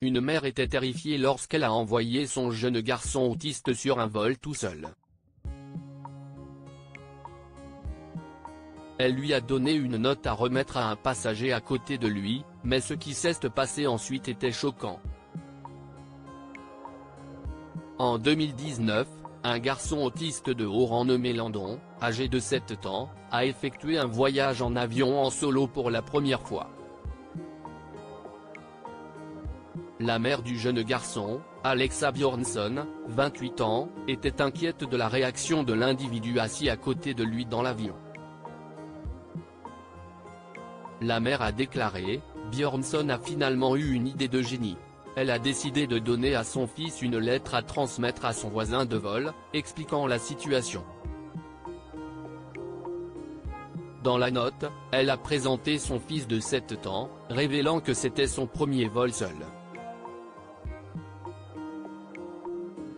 Une mère était terrifiée lorsqu'elle a envoyé son jeune garçon autiste sur un vol tout seul. Elle lui a donné une note à remettre à un passager à côté de lui, mais ce qui s'est passé ensuite était choquant. En 2019, un garçon autiste de haut rang nommé Landon, âgé de 7 ans, a effectué un voyage en avion en solo pour la première fois. La mère du jeune garçon, Alexa Bjornsson, 28 ans, était inquiète de la réaction de l'individu assis à côté de lui dans l'avion. La mère a déclaré, « Bjornsson a finalement eu une idée de génie. Elle a décidé de donner à son fils une lettre à transmettre à son voisin de vol, expliquant la situation. Dans la note, elle a présenté son fils de 7 ans, révélant que c'était son premier vol seul.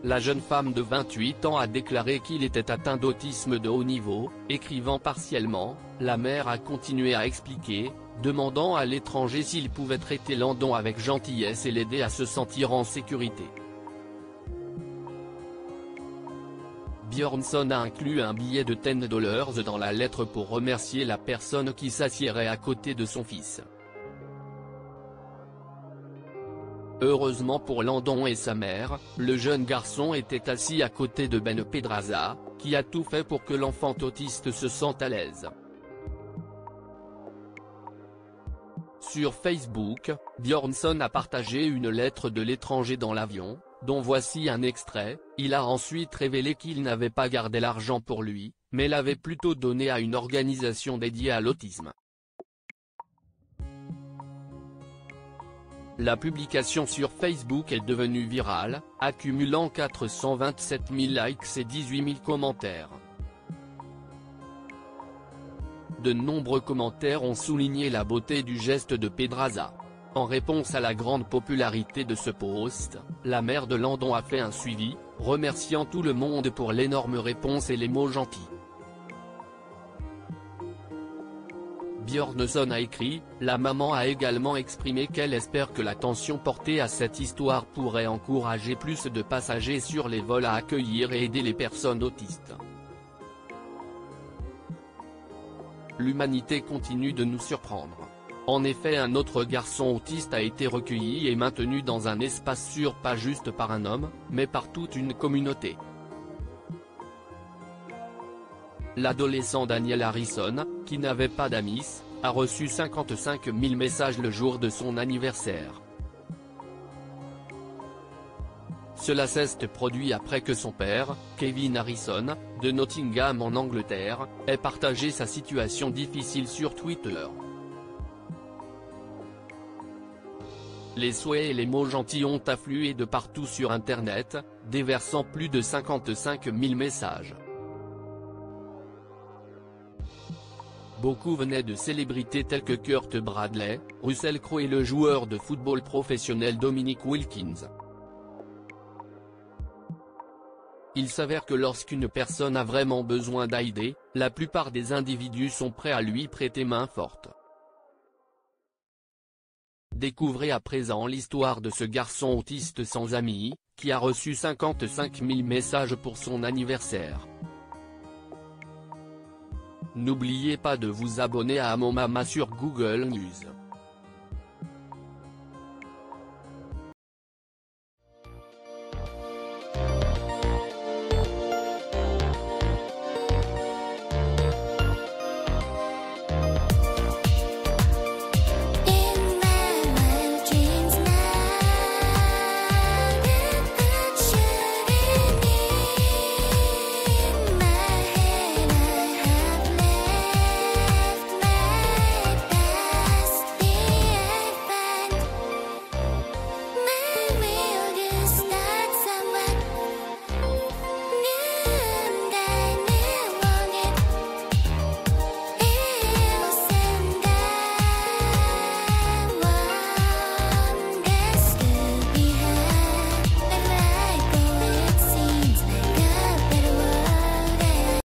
La jeune femme de 28 ans a déclaré qu'il était atteint d'autisme de haut niveau, écrivant partiellement, la mère a continué à expliquer, demandant à l'étranger s'il pouvait traiter Landon avec gentillesse et l'aider à se sentir en sécurité. Bjornsson a inclus un billet de $10 dans la lettre pour remercier la personne qui s'assiérait à côté de son fils. Heureusement pour Landon et sa mère, le jeune garçon était assis à côté de Ben Pedraza, qui a tout fait pour que l'enfant autiste se sente à l'aise. Sur Facebook, Bjornsson a partagé une lettre de l'étranger dans l'avion, dont voici un extrait. Il a ensuite révélé qu'il n'avait pas gardé l'argent pour lui, mais l'avait plutôt donné à une organisation dédiée à l'autisme. La publication sur Facebook est devenue virale, accumulant 427 000 likes et 18 000 commentaires. De nombreux commentaires ont souligné la beauté du geste de Pedraza. En réponse à la grande popularité de ce post, la mère de Landon a fait un suivi, remerciant tout le monde pour l'énorme réponse et les mots gentils. Bjornsson a écrit, la maman a également exprimé qu'elle espère que l'attention portée à cette histoire pourrait encourager plus de passagers sur les vols à accueillir et aider les personnes autistes. L'humanité continue de nous surprendre. En effet, un autre garçon autiste a été recueilli et maintenu dans un espace sûr pas juste par un homme, mais par toute une communauté. L'adolescent Daniel Harrison, qui n'avait pas d'amis, a reçu 55 000 messages le jour de son anniversaire. Cela s'est produit après que son père, Kevin Harrison, de Nottingham en Angleterre, ait partagé sa situation difficile sur Twitter. Les souhaits et les mots gentils ont afflué de partout sur Internet, déversant plus de 55 000 messages. Beaucoup venaient de célébrités telles que Kurt Bradley, Russell Crowe et le joueur de football professionnel Dominic Wilkins. Il s'avère que lorsqu'une personne a vraiment besoin d'aide, la plupart des individus sont prêts à lui prêter main forte. Découvrez à présent l'histoire de ce garçon autiste sans amis, qui a reçu 55 000 messages pour son anniversaire. N'oubliez pas de vous abonner à Mon Mama sur Google News.